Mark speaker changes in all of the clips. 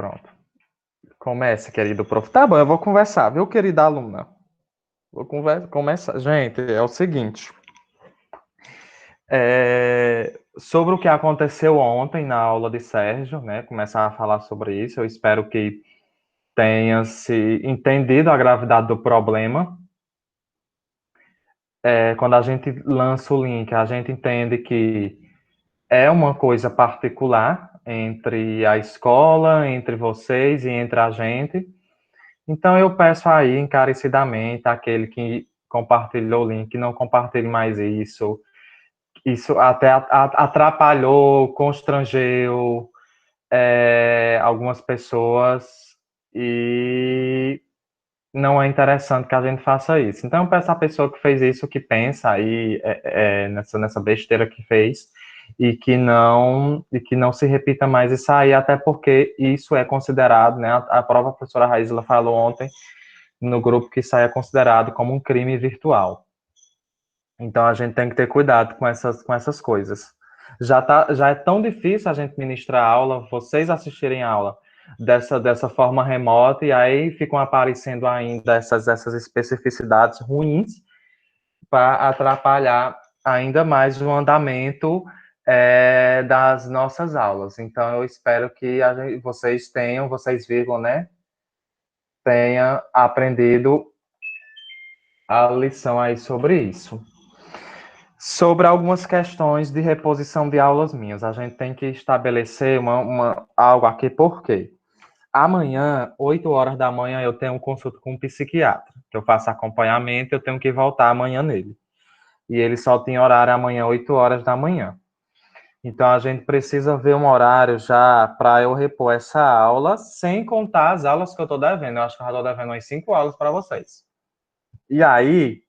Speaker 1: Pronto. Comece, querido prof. Tá bom, eu vou conversar, viu, querida aluna? Vou começar. Gente, é o seguinte. Sobre o que aconteceu ontem na aula de Sérgio, né? Começar a falar sobre isso. Eu espero que tenha se entendido a gravidade do problema. Quando a gente lança o link, a gente entende que é uma coisa particular entre a escola, entre vocês e entre a gente. Então, eu peço aí encarecidamente aquele que compartilhou o link, não compartilhe mais isso. Isso até atrapalhou, constrangeu algumas pessoas e não é interessante que a gente faça isso. Então, eu peço à pessoa que fez isso, que pensa aí nessa besteira que fez e que não se repita mais isso aí, até porque isso é considerado, né? A própria professora Raísla falou ontem no grupo que isso aí é considerado como um crime virtual. Então, a gente tem que ter cuidado com essas coisas. Já é tão difícil a gente ministrar aula, vocês assistirem a aula dessa forma remota, e aí ficam aparecendo ainda essas especificidades ruins para atrapalhar ainda mais o andamento das nossas aulas. Então, eu espero que vocês viram, né? Tenha aprendido a lição aí sobre isso. Sobre algumas questões de reposição de aulas minhas, a gente tem que estabelecer algo aqui, por quê? Amanhã, 8 horas da manhã, eu tenho um consulta com um psiquiatra, que eu faço acompanhamento, eu tenho que voltar amanhã nele. E ele só tem horário amanhã, 8 horas da manhã. Então, a gente precisa ver um horário já para eu repor essa aula, sem contar as aulas que eu estou devendo. Eu acho que eu já estou devendo umas 5 aulas para vocês. E aí,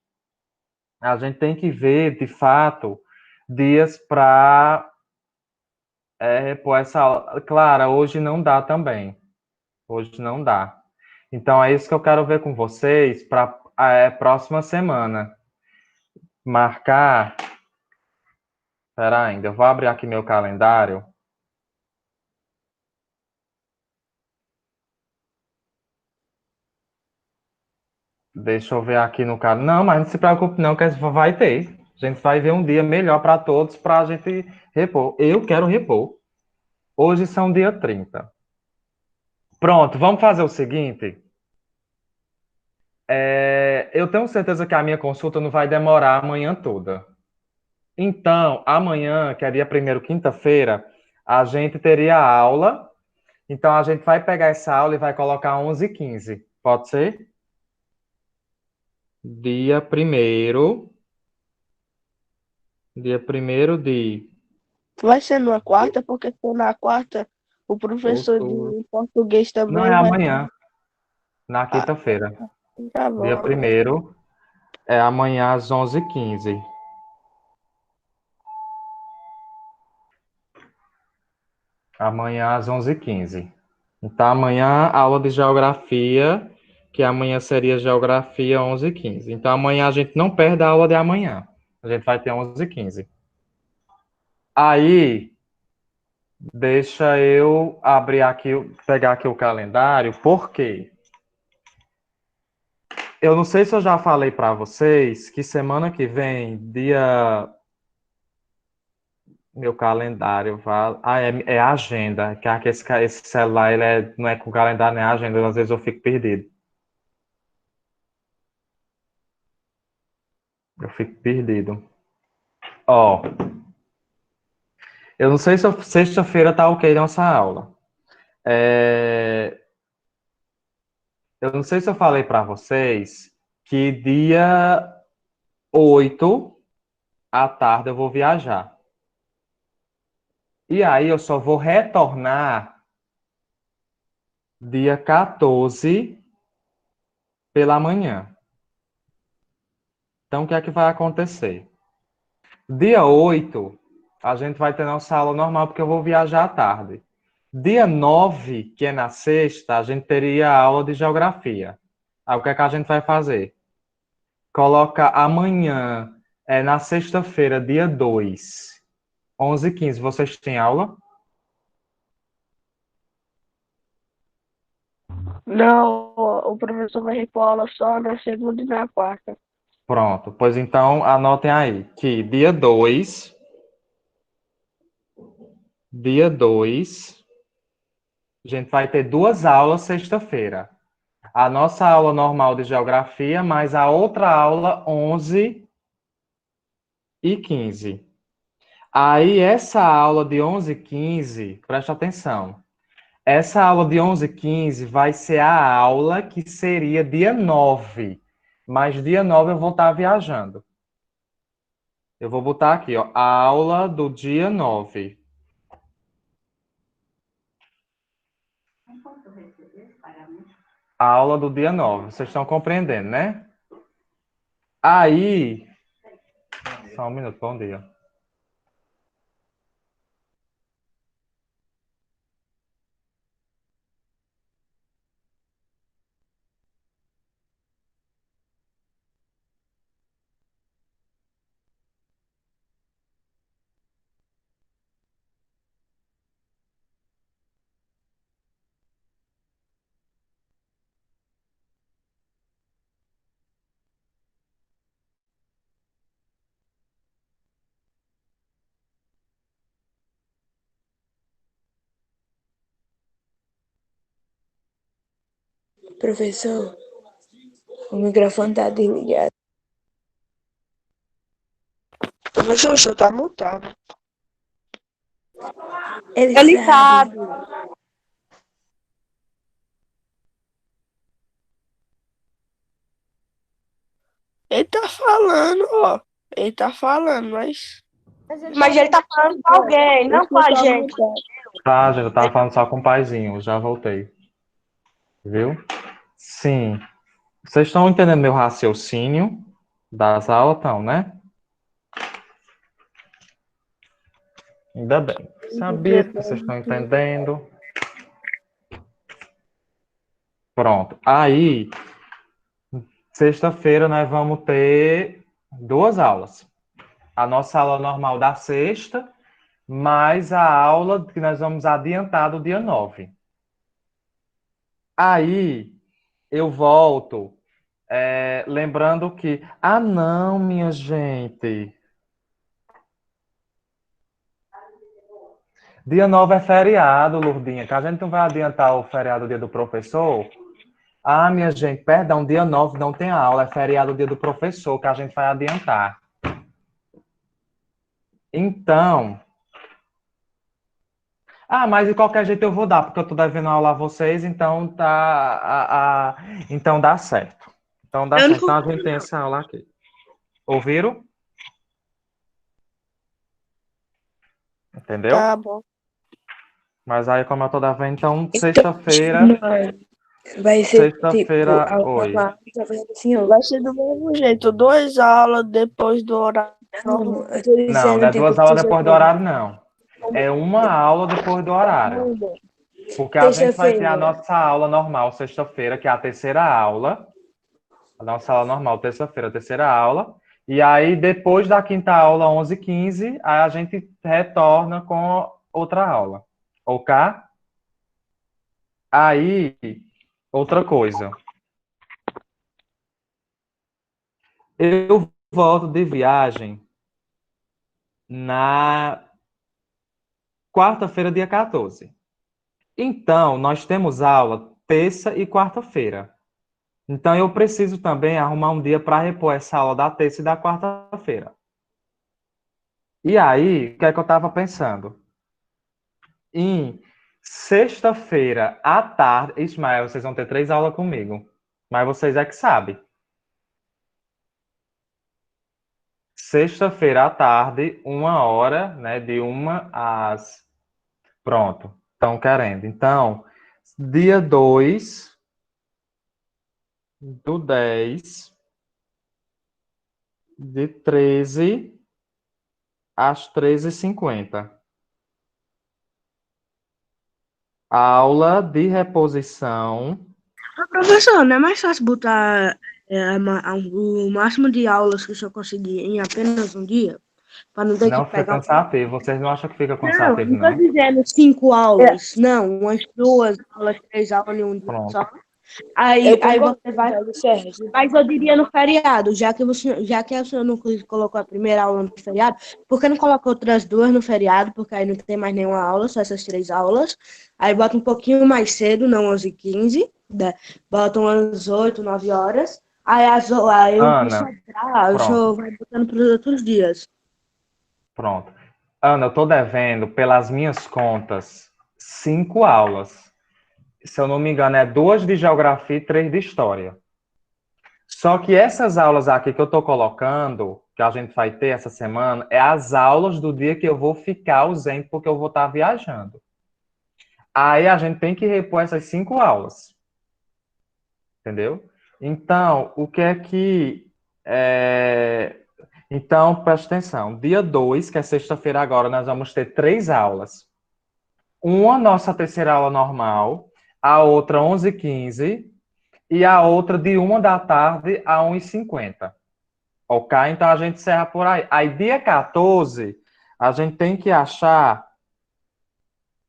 Speaker 1: a gente tem que ver, de fato, dias para repor essa aula. Claro, hoje não dá também. Hoje não dá. Então, é isso que eu quero ver com vocês para a próxima semana. Marcar. Espera ainda, eu vou abrir aqui meu calendário. Deixa eu ver aqui no calendário. Não, mas não se preocupe não, que vai ter. A gente vai ver um dia melhor para todos para a gente repor. Eu quero repor. Hoje são dia 30. Pronto, vamos fazer o seguinte. Eu tenho certeza que a minha consulta não vai demorar a manhã toda. Então, amanhã, que é dia 1º, quinta-feira, a gente teria aula. Então, a gente vai pegar essa aula e vai colocar 11h15. Pode ser? Dia 1º. Dia 1º de
Speaker 2: Vai ser numa quarta, porque se for na quarta, o professor
Speaker 1: outubro.
Speaker 2: de português
Speaker 1: Não é
Speaker 2: também vai.
Speaker 1: amanhã, na
Speaker 2: Ah,
Speaker 1: quinta-feira.
Speaker 2: tá
Speaker 1: Dia
Speaker 2: bom.
Speaker 1: 1º é amanhã às 11h15. Amanhã às 11h15. Então, amanhã, aula de geografia, que amanhã seria geografia 11h15. Então, amanhã a gente não perde a aula de amanhã. A gente vai ter 11h15. Aí, deixa eu abrir aqui, pegar aqui o calendário, porque eu não sei se eu já falei para vocês que semana que vem, meu calendário, é a agenda, que aqui esse celular ele não é com calendário, nem agenda, às vezes eu fico perdido. Eu fico perdido. Ó, eu não sei se sexta-feira tá ok nossa aula. É, eu não sei se eu falei para vocês que dia 8 à tarde eu vou viajar. E aí eu só vou retornar dia 14 pela manhã. Então, o que é que vai acontecer? Dia 8 a gente vai ter nossa aula normal, porque eu vou viajar à tarde. Dia 9 que é na sexta, a gente teria aula de geografia. Aí, o que é que a gente vai fazer? Coloca amanhã, na sexta-feira, dia 2, 11h15. Vocês têm aula?
Speaker 2: Não, o professor vai repor aula só na segunda e na quarta.
Speaker 1: Pronto. Pois então, anotem aí que dia 2, a gente vai ter 2 aulas sexta-feira. A nossa aula normal de geografia, mais a outra aula 11h15. Aí, essa aula de 11h15, presta atenção. Essa aula de 11h15 vai ser a aula que seria dia 9. Mas dia 9 eu vou estar viajando. Eu vou botar aqui, ó, a aula do dia 9. A aula do dia 9. Vocês estão compreendendo, né? Aí, só um minuto, bom dia.
Speaker 3: Professor, o microfone tá desligado.
Speaker 2: Professor, o senhor tá mutado.
Speaker 3: Ele sabe.
Speaker 2: Ele tá falando, ó. Ele tá falando, mas...
Speaker 3: Mas ele tá falando com alguém, não com a gente.
Speaker 1: Tá, gente, eu tava falando só com o paizinho, já voltei. Viu? Sim. Vocês estão entendendo meu raciocínio das aulas, então, né? Ainda bem. Sabia que vocês estão entendendo. Pronto. Aí, sexta-feira nós vamos ter 2 aulas. A nossa aula normal da sexta, mais a aula que nós vamos adiantar do dia 9. Aí, eu volto, lembrando que... Ah, não, minha gente. Dia 9 é feriado, Lourdinha, que a gente não vai adiantar o feriado dia do professor. Ah, minha gente, perdão, dia 9 não tem aula, é feriado dia do professor, que a gente vai adiantar. Então... Ah, mas de qualquer jeito eu vou dar, porque eu tô devendo aula a vocês, então então dá certo. Então dá certo. Então a gente tem essa aula aqui. Ouviram? Entendeu?
Speaker 2: Tá bom.
Speaker 1: Mas aí, como eu tô devendo, então sexta-feira...
Speaker 3: Vai ser tipo,
Speaker 1: Sexta-feira, oi.
Speaker 3: assim, ó.
Speaker 2: Vai ser do mesmo jeito. 2 aulas depois do horário.
Speaker 3: Não, eu tô
Speaker 1: Não,
Speaker 3: dizendo,
Speaker 1: não é
Speaker 3: tipo,
Speaker 1: 2 aulas depois do horário, não. É uma aula depois do horário. Porque a gente vai ter a nossa aula normal sexta-feira, que é a terceira aula. A nossa aula normal, terça-feira, a terceira aula. E aí, depois da quinta aula, 11h15, aí a gente retorna com outra aula. Ok? Aí, outra coisa. Eu volto de viagem na quarta-feira, dia 14. Então, nós temos aula terça e quarta-feira. Então, eu preciso também arrumar um dia para repor essa aula da terça e da quarta-feira. E aí, o que é que eu estava pensando? Em sexta-feira à tarde... Ismael, vocês vão ter 3 aulas comigo. Mas vocês é que sabem. Sexta-feira à tarde, 1 hora, né? De 1 às... Pronto. Estão querendo. Então, dia 2 do 10, de 13 às 13h50. Aula de reposição.
Speaker 2: Professor, não é mais fácil botar o máximo de aulas que o senhor conseguir em apenas um dia? Para não ter
Speaker 1: Não
Speaker 2: que
Speaker 1: fica
Speaker 2: pegar...
Speaker 1: cansativo. Vocês não acham que fica
Speaker 2: Não,
Speaker 1: cansativo,
Speaker 2: não tô
Speaker 1: não?
Speaker 2: dizendo 5 aulas. Não, umas 2 aulas, 3 aulas em um dia
Speaker 1: Pronto.
Speaker 2: só. Aí você vai.
Speaker 3: Sérgio.
Speaker 2: Mas eu diria no feriado, já que a senhora não colocou a primeira aula no feriado, por que não coloca outras duas no feriado? Porque aí não tem mais nenhuma aula, só essas 3 aulas. Aí bota um pouquinho mais cedo, não 11h15, né? Bota umas 8, 9 horas. Aí o que
Speaker 1: Ana,
Speaker 2: sobrar, o
Speaker 1: pronto,
Speaker 2: senhor vai botando para os outros dias.
Speaker 1: pronto. Ana, eu estou devendo, pelas minhas contas, 5 aulas. Se eu não me engano, é 2 de geografia e 3 de história. Só que essas aulas aqui que eu estou colocando, que a gente vai ter essa semana, é as aulas do dia que eu vou ficar ausente porque eu vou estar viajando. Aí a gente tem que repor essas 5 aulas. Entendeu? Então, o que é que. Então, presta atenção. Dia 2, que é sexta-feira agora, nós vamos ter 3 aulas. Uma nossa terceira aula normal, a outra 11h15 e a outra de 1 da tarde a 1h50. Ok? Então a gente encerra por aí. Aí, dia 14, a gente tem que achar.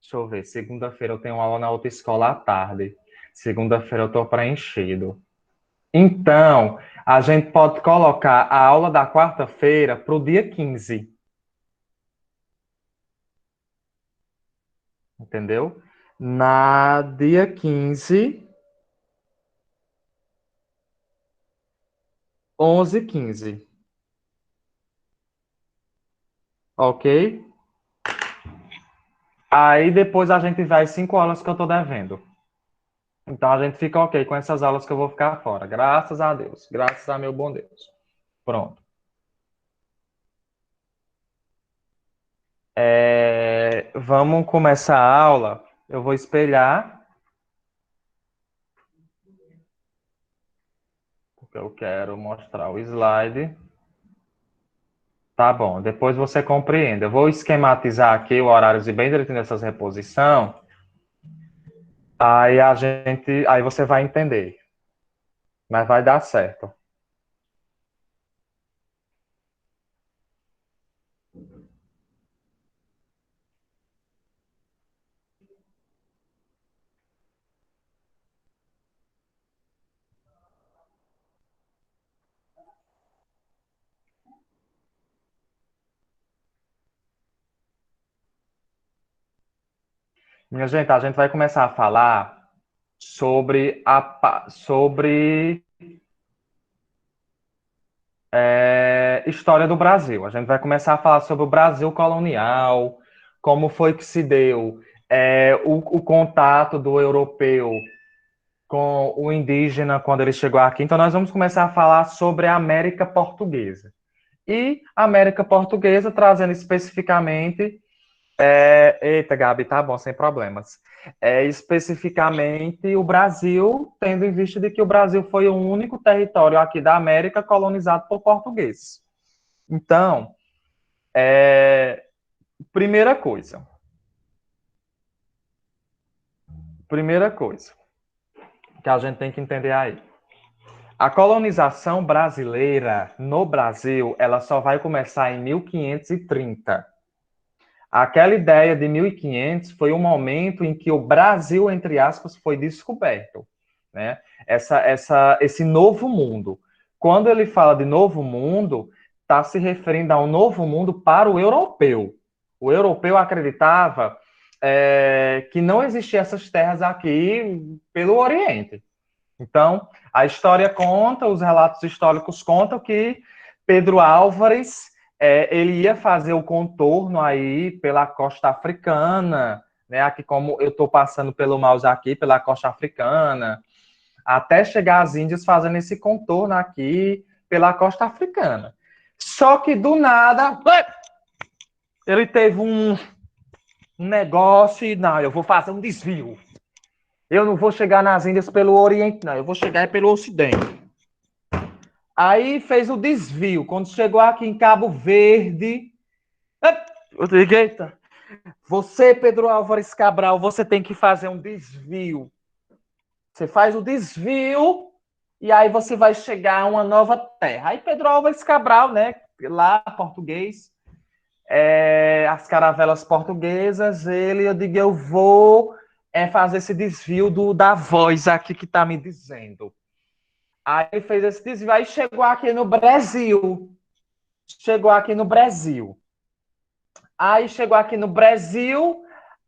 Speaker 1: Deixa eu ver. Segunda-feira eu tenho aula na outra escola à tarde. Segunda-feira eu estou preenchido. Então, a gente pode colocar a aula da quarta-feira para o dia 15. Entendeu? Na dia 15, 11h15. Ok? Aí depois a gente vai 5 aulas que eu estou devendo. Então a gente fica ok com essas aulas que eu vou ficar fora. Graças a Deus. Graças a meu bom Deus. Pronto. Vamos começar a aula. Eu vou espelhar. Porque eu quero mostrar o slide. Tá bom, depois você compreende. Eu vou esquematizar aqui o horário bem direitinho dessas reposição. Aí você vai entender. Mas vai dar certo. Minha gente, a gente vai começar a falar sobre história do Brasil. A gente vai começar a falar sobre o Brasil colonial, como foi que se deu o contato do europeu com o indígena quando ele chegou aqui. Então, nós vamos começar a falar sobre a América Portuguesa. E a América Portuguesa, trazendo especificamente. Eita, Gabi, tá bom, sem problemas. Especificamente o Brasil, tendo em vista de que o Brasil foi o único território aqui da América colonizado por portugueses. Então, primeira coisa. Primeira coisa que a gente tem que entender aí. A colonização brasileira no Brasil, ela só vai começar em 1530. Aquela ideia de 1500 foi um momento em que o Brasil, entre aspas, foi descoberto, né? Esse novo mundo. Quando ele fala de novo mundo, está se referindo a um novo mundo para o europeu. O europeu acreditava que não existiam essas terras aqui pelo Oriente. Então, a história conta, os relatos históricos contam que Pedro Álvares ele ia fazer o contorno aí pela costa africana, né? Aqui como eu estou passando pelo mouse aqui, pela costa africana, até chegar às Índias fazendo esse contorno aqui pela costa africana. Só que do nada, ele teve um negócio e não, eu vou fazer um desvio. Eu não vou chegar nas Índias pelo Oriente, não. Eu vou chegar pelo Ocidente. Aí fez o desvio. Quando chegou aqui em Cabo Verde, eu digo, eita, você, Pedro Álvares Cabral, você tem que fazer um desvio. Você faz o desvio e aí você vai chegar a uma nova terra. Aí Pedro Álvares Cabral, né, lá português, as caravelas portuguesas, eu digo, eu vou é fazer esse desvio da voz aqui que tá me dizendo. Aí ele fez esse desvio, aí chegou aqui no Brasil.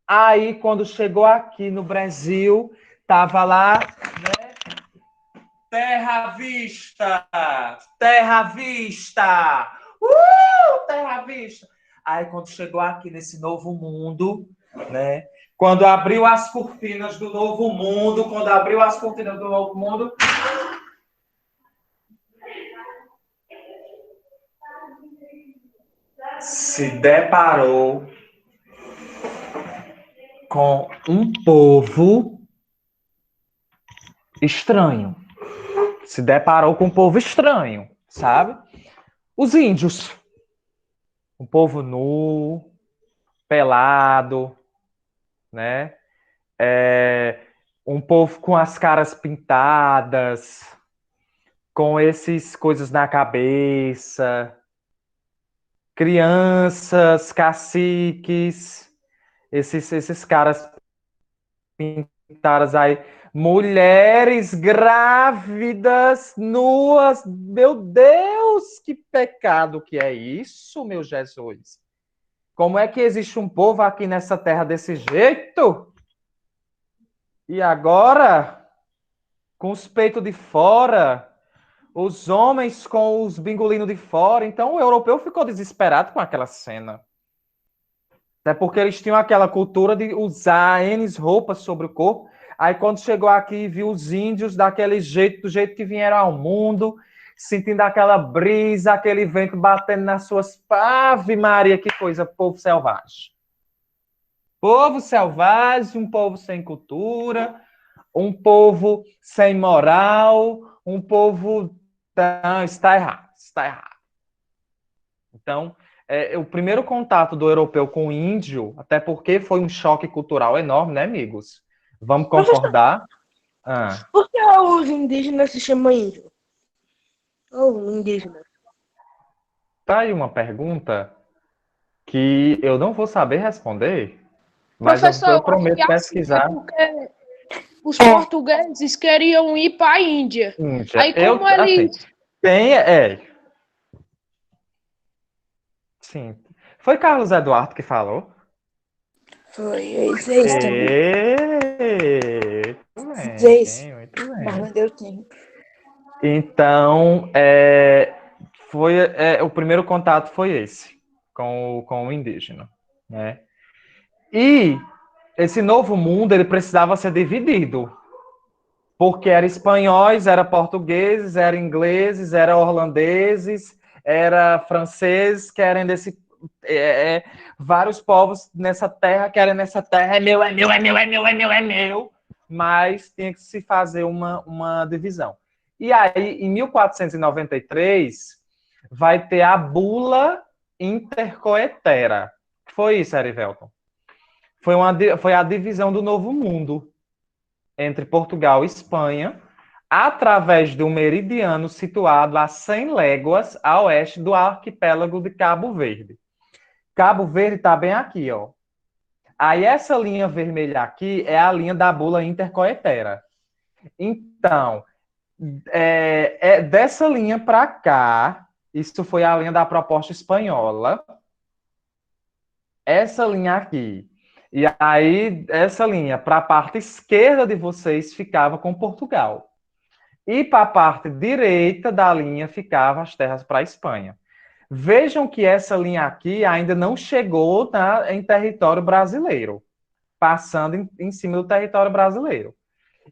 Speaker 1: Aí quando chegou aqui no Brasil, tava lá, né? Terra à vista! Terra à vista! Terra à vista! Aí quando chegou aqui nesse novo mundo, né? Quando abriu as cortinas do novo mundo, se deparou com um povo estranho. Se deparou com um povo estranho, sabe? Os índios. Um povo nu, pelado, né? Um povo com as caras pintadas, com esses coisas na cabeça, crianças, caciques, esses caras pintadas aí, mulheres grávidas, nuas, meu Deus, que pecado que é isso, meu Jesus? Como é que existe um povo aqui nessa terra desse jeito? E agora, com os peitos de fora, os homens com os bingolinos de fora. Então o europeu ficou desesperado com aquela cena. Até porque eles tinham aquela cultura de usar N roupas sobre o corpo. Aí quando chegou aqui e viu os índios daquele jeito, do jeito que vieram ao mundo, sentindo aquela brisa, aquele vento batendo nas suas... Ave Maria, que coisa, povo selvagem. Povo selvagem, um povo sem cultura, um povo sem moral, um povo... Não, está errado, está errado. Então, o primeiro contato do europeu com o índio, até porque foi um choque cultural enorme, né, amigos? Vamos concordar?
Speaker 2: Por que os indígenas se chamam índio? Ou indígenas?
Speaker 1: Tá aí uma pergunta que eu não vou saber responder, mas
Speaker 3: Professor,
Speaker 1: eu
Speaker 3: eu acho
Speaker 1: prometo
Speaker 3: que é
Speaker 1: pesquisar.
Speaker 3: porque os portugueses queriam ir para a Índia.
Speaker 1: Índia.
Speaker 3: Aí como
Speaker 1: Assim,
Speaker 3: eles...
Speaker 1: Sim. Foi Carlos Eduardo que falou?
Speaker 4: Foi, eu ia dizer isso também.
Speaker 1: Muito
Speaker 4: Dizer isso.
Speaker 1: bem, muito bem.
Speaker 4: Mas não deu tempo.
Speaker 1: Então, o primeiro contato foi esse, com o indígena, né? E esse novo mundo, ele precisava ser dividido, porque era espanhóis, era portugueses, era ingleses, era holandeses, era franceses, querem vários povos nessa terra, querem nessa terra, é meu, é meu, é meu, é meu, é meu, é meu, mas tinha que se fazer uma divisão. E aí, em 1493, vai ter a bula intercoetera. Foi isso, Erivelton? Foi a divisão do Novo Mundo entre Portugal e Espanha, através de um meridiano situado a 100 léguas a oeste do arquipélago de Cabo Verde. Cabo Verde está bem aqui, ó. Aí essa linha vermelha aqui é a linha da bula intercoetera. Então, dessa linha para cá, isso foi a linha da proposta espanhola. Essa linha aqui. E aí, essa linha, para a parte esquerda de vocês, ficava com Portugal. E para a parte direita da linha, ficavam as terras para a Espanha. Vejam que essa linha aqui ainda não chegou em território brasileiro, passando em cima do território brasileiro.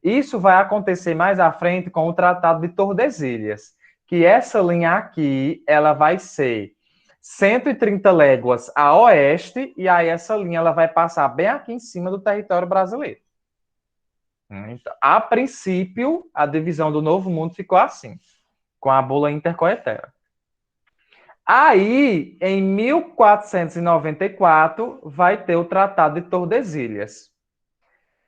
Speaker 1: Isso vai acontecer mais à frente com o Tratado de Tordesilhas, que essa linha aqui, ela vai ser 130 léguas a oeste, e aí essa linha ela vai passar bem aqui em cima do território brasileiro. Então, a princípio, a divisão do Novo Mundo ficou assim, com a bula intercoetera. Aí, em 1494, vai ter o Tratado de Tordesilhas,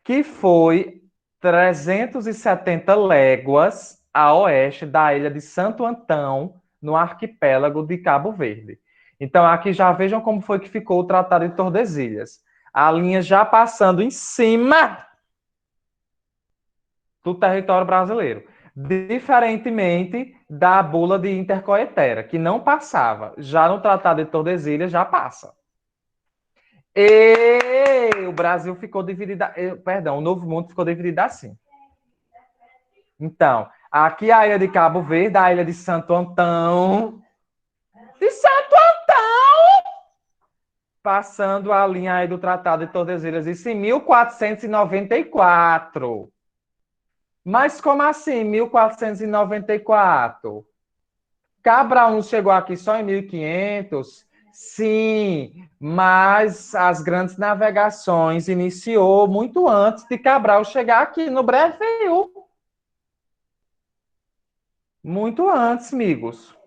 Speaker 1: que foi 370 léguas a oeste da ilha de Santo Antão, no arquipélago de Cabo Verde. Então, aqui já vejam como foi que ficou o Tratado de Tordesilhas. A linha já passando em cima do território brasileiro. Diferentemente da bula de Intercoetera, que não passava. Já no Tratado de Tordesilhas já passa. E o Brasil ficou dividido, perdão, o Novo Mundo ficou dividido assim. Então, aqui a ilha de Cabo Verde, a ilha de Santo Antão. De Santo Antão! Passando a linha aí do Tratado de Tordesilhas, isso em 1494. Mas como assim, 1494? Cabral não chegou aqui só em 1500? Sim, mas as grandes navegações iniciou muito antes de Cabral chegar aqui no Brasil. Muito antes, amigos.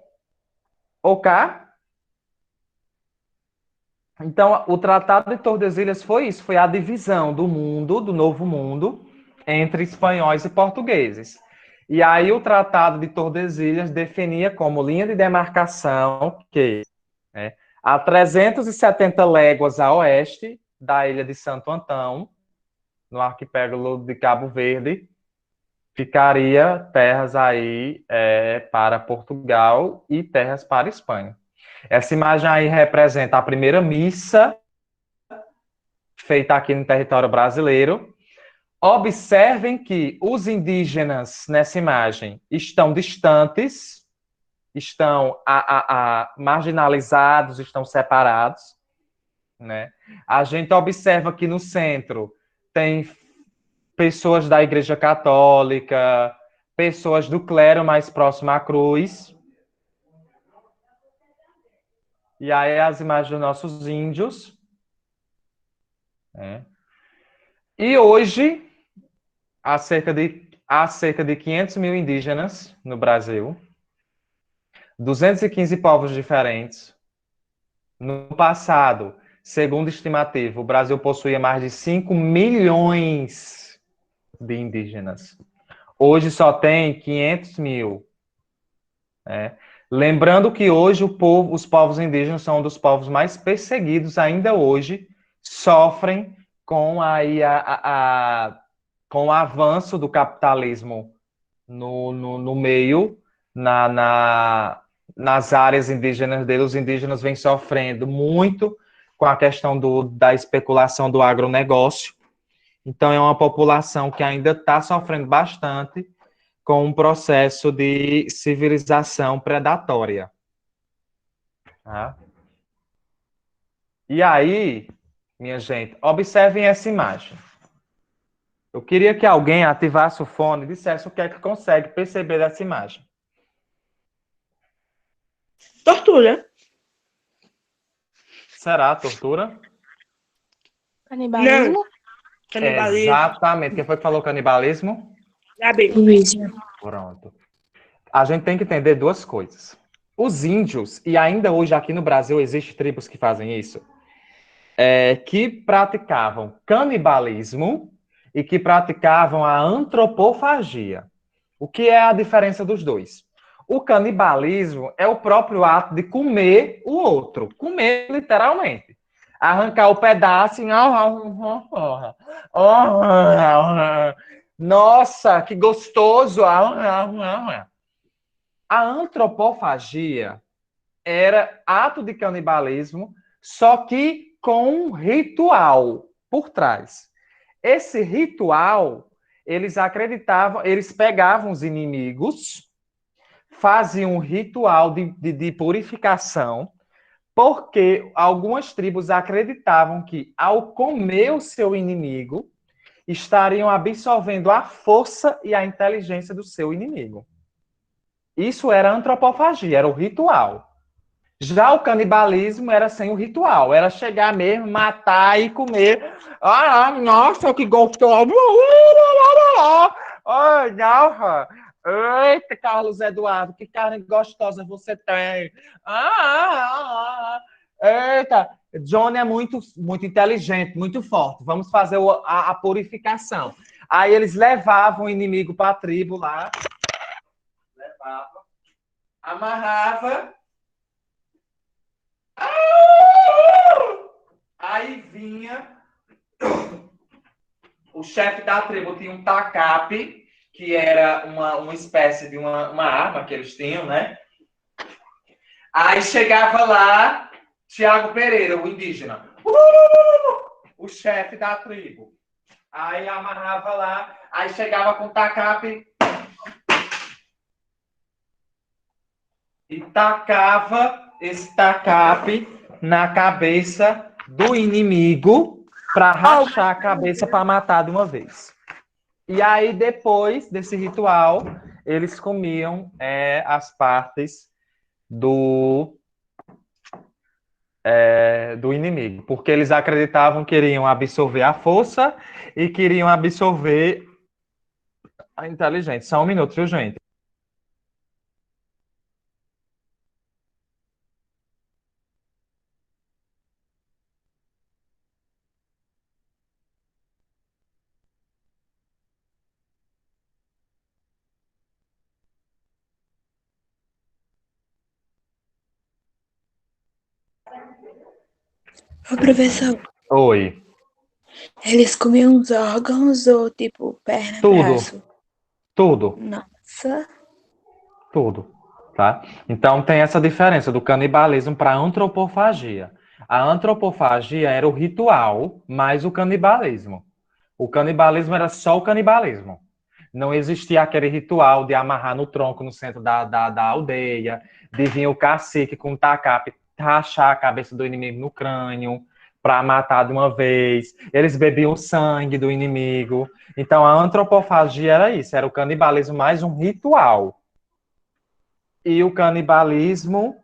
Speaker 1: Ok? Então, o Tratado de Tordesilhas foi isso, foi a divisão do mundo, do Novo Mundo, entre espanhóis e portugueses. E aí o Tratado de Tordesilhas definia como linha de demarcação que, né, a 370 léguas a oeste da ilha de Santo Antão, no arquipélago de Cabo Verde, ficaria terras aí para Portugal e terras para Espanha. Essa imagem aí representa a primeira missa feita aqui no território brasileiro. Observem que os indígenas nessa imagem estão distantes, estão marginalizados, estão separados, né? A gente observa que no centro tem pessoas da Igreja Católica, pessoas do clero mais próximo à cruz. E aí as imagens dos nossos índios. Né? E hoje, há cerca de 500 mil indígenas no Brasil, 215 povos diferentes. No passado, segundo estimativa, o Brasil possuía mais de 5 milhões de indígenas. Hoje só tem 500 mil. Né? Lembrando que hoje os povos indígenas são um dos povos mais perseguidos ainda hoje, sofrem com, com o avanço do capitalismo no meio, nas áreas indígenas dele. Os indígenas vêm sofrendo muito com a questão da especulação do agronegócio. Então, é uma população que ainda está sofrendo bastante com um processo de civilização predatória. Tá? E aí, minha gente, observem essa imagem. Eu queria que alguém ativasse o fone e dissesse o que é que consegue perceber dessa imagem.
Speaker 2: Tortura.
Speaker 1: Será tortura?
Speaker 4: Canibalismo?
Speaker 2: Canibalismo.
Speaker 1: Exatamente. Quem foi que falou canibalismo?
Speaker 2: Gabi.
Speaker 4: Luísa.
Speaker 1: Pronto. A gente tem que entender duas coisas. Os índios, e ainda hoje aqui no Brasil existem tribos que fazem isso, que praticavam canibalismo e que praticavam a antropofagia. O que é a diferença dos dois? O canibalismo é o próprio ato de comer o outro, comer literalmente. Arrancar o pedaço e... Nossa, que gostoso! A antropofagia era ato de canibalismo, só que com um ritual por trás. Esse ritual, eles acreditavam, eles pegavam os inimigos, faziam um ritual de purificação, porque algumas tribos acreditavam que, ao comer o seu inimigo, estariam absorvendo a força e a inteligência do seu inimigo. Isso era antropofagia, era o ritual. Já o canibalismo era sem o ritual, era chegar mesmo, matar e comer. Ah, nossa, que gostoso! Ai, não. Eita, Carlos Eduardo, que carne gostosa você tem! Eita, Johnny é muito, muito inteligente, muito forte. Vamos fazer a purificação. Aí eles levavam o inimigo para a tribo lá, levava, amarrava. Aí vinha o chefe da tribo, tinha um tacape que era uma espécie de uma arma que eles tinham, né? Aí chegava lá, Tiago Pereira, o indígena, o chefe da tribo. Aí amarrava lá, aí chegava com o tacape e tacava esse tacape na cabeça do inimigo para rachar a cabeça para matar de uma vez. E aí, depois desse ritual, eles comiam as partes do inimigo, porque eles acreditavam que iriam absorver a força e queriam absorver a inteligência. Só um minuto, viu, gente?
Speaker 4: Ô, professor,
Speaker 1: Oi.
Speaker 4: eles comiam os órgãos ou tipo perna,
Speaker 1: Tudo,
Speaker 4: braço?
Speaker 1: tudo.
Speaker 4: Nossa.
Speaker 1: Tudo, tá? Então tem essa diferença do canibalismo para a antropofagia. A antropofagia era o ritual, mais o canibalismo. O canibalismo era só o canibalismo. Não existia aquele ritual de amarrar no tronco no centro da aldeia, de vir o cacique com o tacape, rachar a cabeça do inimigo no crânio para matar de uma vez. Eles bebiam o sangue do inimigo. Então a antropofagia era isso, era o canibalismo mais um ritual. E o canibalismo,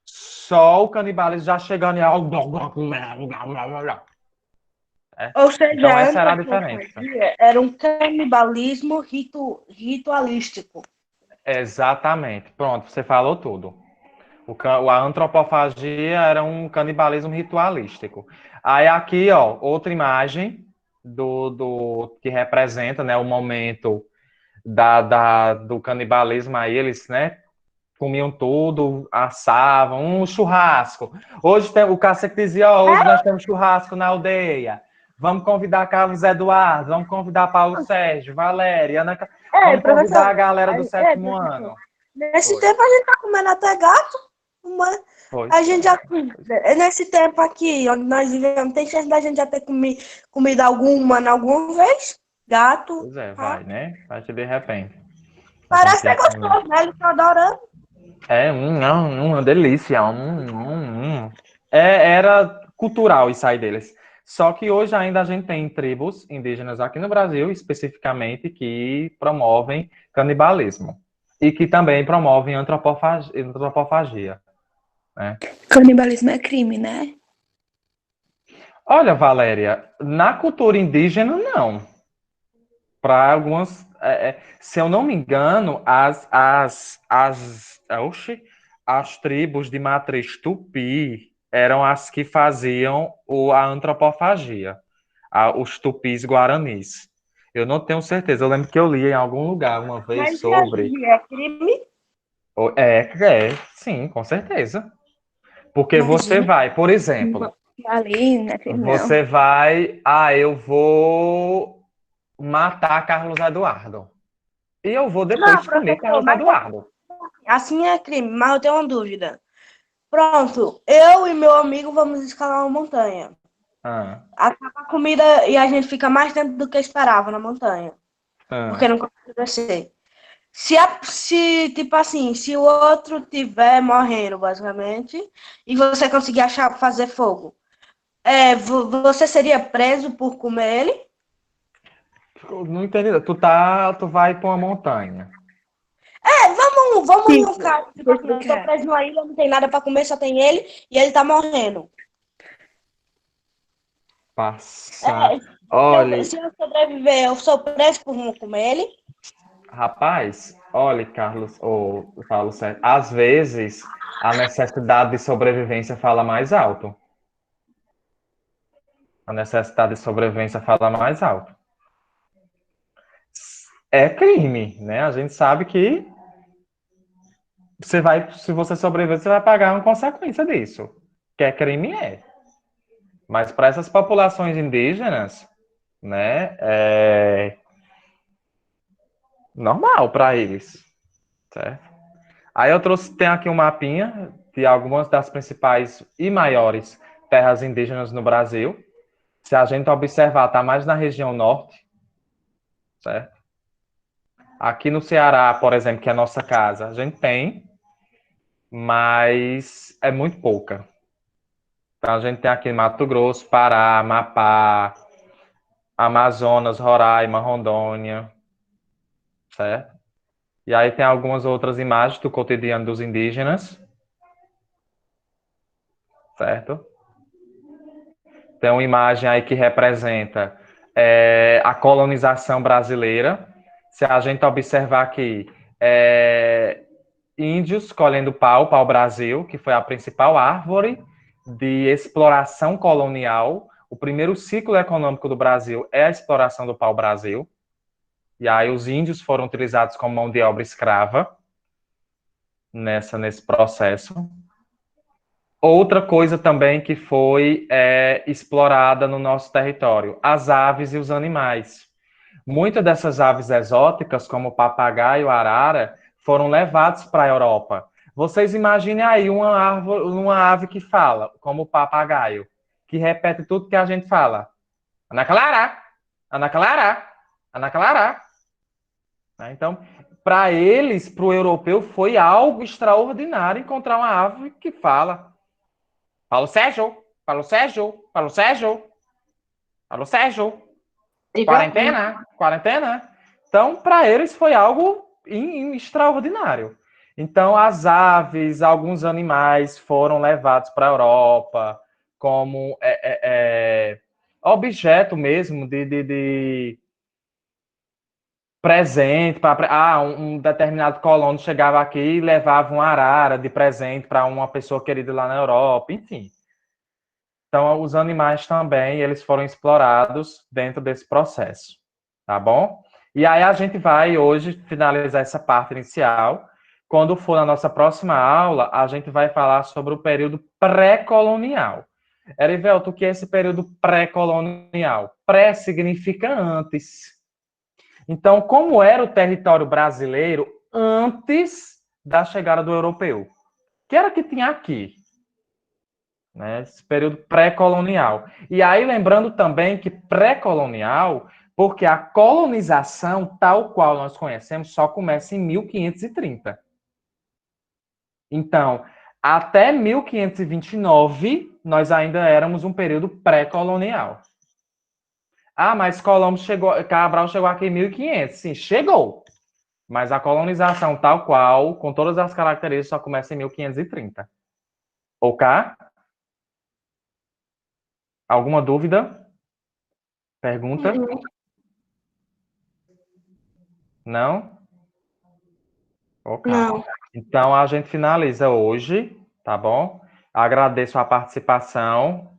Speaker 1: só o canibalismo já chegando em algo.
Speaker 2: Ou seja,
Speaker 1: Então,
Speaker 2: a
Speaker 1: essa era a diferença.
Speaker 2: antropofagia era um canibalismo ritualístico.
Speaker 1: Exatamente. Pronto, você falou tudo. A antropofagia era um canibalismo ritualístico. Aí aqui, ó, outra imagem do que representa, né, o momento do canibalismo. Aí eles, né, comiam tudo, assavam, um churrasco. Hoje tem, o cacique dizia, ó, hoje nós temos churrasco na aldeia. Vamos convidar Carlos Eduardo, vamos convidar Paulo Sérgio, Valéria, Ana, vamos convidar a
Speaker 2: Professor,
Speaker 1: galera do sétimo ano.
Speaker 2: nesse
Speaker 1: Foi,
Speaker 2: tempo a gente tá comendo até gato. A
Speaker 1: pois
Speaker 2: gente
Speaker 1: é.
Speaker 2: já, nesse tempo aqui, onde nós vivemos, tem chance da gente já ter comido alguma vez? Gato,
Speaker 1: Pois é, vai,
Speaker 2: rato.
Speaker 1: né? Acho que de repente. A
Speaker 2: Parece
Speaker 1: gente
Speaker 2: ser
Speaker 1: ia comer.
Speaker 2: gostoso, né? Eles estão adorando.
Speaker 1: É, uma delícia. Era cultural isso aí deles. Só que hoje ainda a gente tem tribos indígenas aqui no Brasil, especificamente, que promovem canibalismo. E que também promovem antropofagia, né?
Speaker 4: Canibalismo é crime, né?
Speaker 1: Olha, Valéria, na cultura indígena, não. Para algumas, se eu não me engano, as tribos de matriz tupi eram as que faziam a antropofagia, os tupis guaranis. Eu não tenho certeza, eu lembro que eu li em algum lugar uma vez
Speaker 2: Mas
Speaker 1: sobre.
Speaker 2: é crime?
Speaker 1: Sim, com certeza. Porque você
Speaker 4: Imagina.
Speaker 1: vai, por exemplo,
Speaker 4: Ali, não é crime, não.
Speaker 1: você vai, eu vou matar Carlos Eduardo. E eu vou
Speaker 2: Não,
Speaker 1: depois comer
Speaker 2: professor,
Speaker 1: Carlos
Speaker 2: mas
Speaker 1: Eduardo.
Speaker 2: assim é crime, mas eu tenho uma dúvida. Pronto, eu e meu amigo vamos escalar uma montanha.
Speaker 1: Ah,
Speaker 2: Acaba a comida e a gente fica mais tempo do que esperava na montanha, porque
Speaker 1: ah.
Speaker 2: não consegue descer. Se, tipo assim, se o outro tiver morrendo, basicamente, e você conseguir fazer fogo, você seria preso por comer ele?
Speaker 1: Não entendi. Tu vai para uma montanha.
Speaker 2: Vamos em
Speaker 4: Tipo,
Speaker 2: um caso, tipo
Speaker 4: tipo
Speaker 2: assim,
Speaker 4: do
Speaker 2: eu tô
Speaker 4: quê?
Speaker 2: preso numa ilha, não tem nada pra comer, só tem ele, e ele tá morrendo.
Speaker 1: Passar.
Speaker 2: Se
Speaker 1: Olhe,
Speaker 2: eu sobreviver, eu sou preso por não comer ele?
Speaker 1: rapaz, olhe, Carlos, ou Paulo Sérgio, às vezes a necessidade de sobrevivência fala mais alto. A necessidade de sobrevivência fala mais alto. É crime, né? A gente sabe que se você sobreviver, você vai pagar uma consequência disso. Que é crime, é. Mas para essas populações indígenas, né, normal para eles, certo? Aí eu trouxe, tem aqui um mapinha de algumas das principais e maiores terras indígenas no Brasil. Se a gente observar, está mais na região norte, certo? Aqui no Ceará, por exemplo, que é a nossa casa, a gente tem, mas é muito pouca. Então a gente tem aqui Mato Grosso, Pará, Amapá, Amazonas, Roraima, Rondônia, certo? E aí tem algumas outras imagens do cotidiano dos indígenas, certo? Tem uma imagem aí que representa a colonização brasileira. Se a gente observar aqui, índios colhendo pau-brasil, que foi a principal árvore de exploração colonial. O primeiro ciclo econômico do Brasil é a exploração do pau-brasil. E aí os índios foram utilizados como mão de obra escrava nesse processo. Outra coisa também que foi explorada no nosso território, as aves e os animais. Muitas dessas aves exóticas, como o papagaio, e arara, foram levados para a Europa. Vocês imaginem aí uma ave que fala, como o papagaio, que repete tudo que a gente fala. Ana Clara, Ana Clara, Ana Clara. Então, para eles, para o europeu, foi algo extraordinário encontrar uma ave que fala. Paulo Sérgio, Paulo Sérgio, Paulo Sérgio, Paulo Sérgio. Quarentena, quarentena. Então, para eles foi algo extraordinário. Então, as aves, alguns animais foram levados para a Europa como objeto mesmo de presente. Um determinado colono chegava aqui e levava uma arara de presente para uma pessoa querida lá na Europa, enfim. Então, os animais também, eles foram explorados dentro desse processo, tá bom? E aí a gente vai hoje finalizar essa parte inicial. Quando for na nossa próxima aula, a gente vai falar sobre o período pré-colonial. Erivelto, o que é esse período pré-colonial? Pré significa antes. Então, como era o território brasileiro antes da chegada do europeu? O que era que tinha aqui? Né, esse período pré-colonial. E aí, lembrando também que pré-colonial, porque a colonização, tal qual nós conhecemos, só começa em 1530. Então, até 1529, nós ainda éramos um período pré-colonial. Ah, mas Cabral chegou aqui em 1500. Sim, chegou. Mas a colonização, tal qual, com todas as características, só começa em 1530. Ok? Alguma dúvida? Pergunta? Não? Ok.
Speaker 2: Não.
Speaker 1: Então a gente finaliza hoje, tá bom? Agradeço a participação.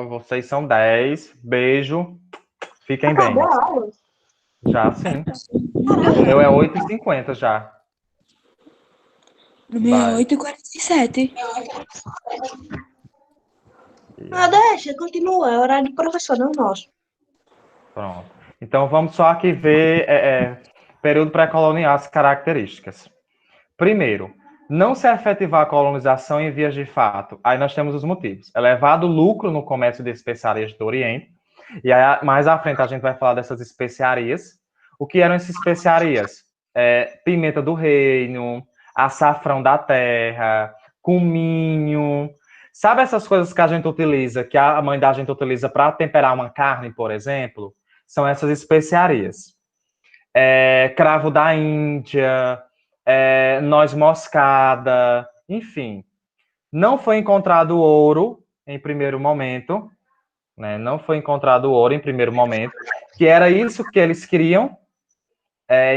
Speaker 1: Vocês são 10. Beijo. Fiquem bem.
Speaker 2: Acabou a aula?
Speaker 1: Já sim. O meu é 8h50 já.
Speaker 4: No meu é
Speaker 1: Vai.
Speaker 4: 8h47.
Speaker 2: Ah, deixa, continua. É horário do professor, não nosso.
Speaker 1: Pronto. Então vamos só aqui ver período pré-colonial, as características. Primeiro, não se efetivar a colonização em vias de fato. Aí nós temos os motivos. Elevado lucro no comércio de especiarias do Oriente. E aí, mais à frente a gente vai falar dessas especiarias. O que eram essas especiarias? Pimenta do reino, açafrão da terra, cominho. Sabe essas coisas que a gente utiliza, que a mãe da gente utiliza para temperar uma carne, por exemplo? São essas especiarias. Cravo da Índia, noz moscada, enfim. Não foi encontrado ouro em primeiro momento, né? Não foi encontrado ouro em primeiro momento, que era isso que eles queriam,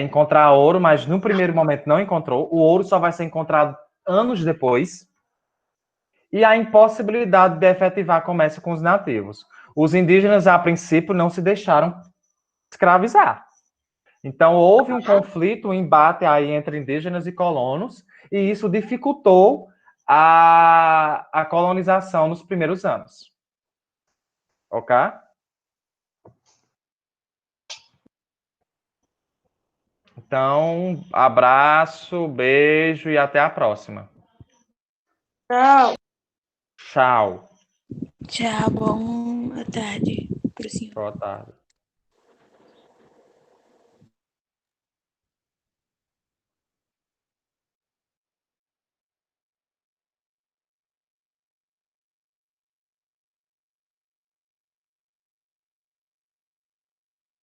Speaker 1: encontrar ouro, mas no primeiro momento não encontrou. O ouro só vai ser encontrado anos depois. E a impossibilidade de efetivar comércio com os nativos. Os indígenas, a princípio, não se deixaram escravizar. Então, houve um conflito, um embate aí entre indígenas e colonos, e isso dificultou a colonização nos primeiros anos. Ok? Então, abraço, beijo e até a próxima.
Speaker 3: Tchau.
Speaker 1: Tchau.
Speaker 4: Tchau, boa tarde pro senhor.
Speaker 1: Boa tarde.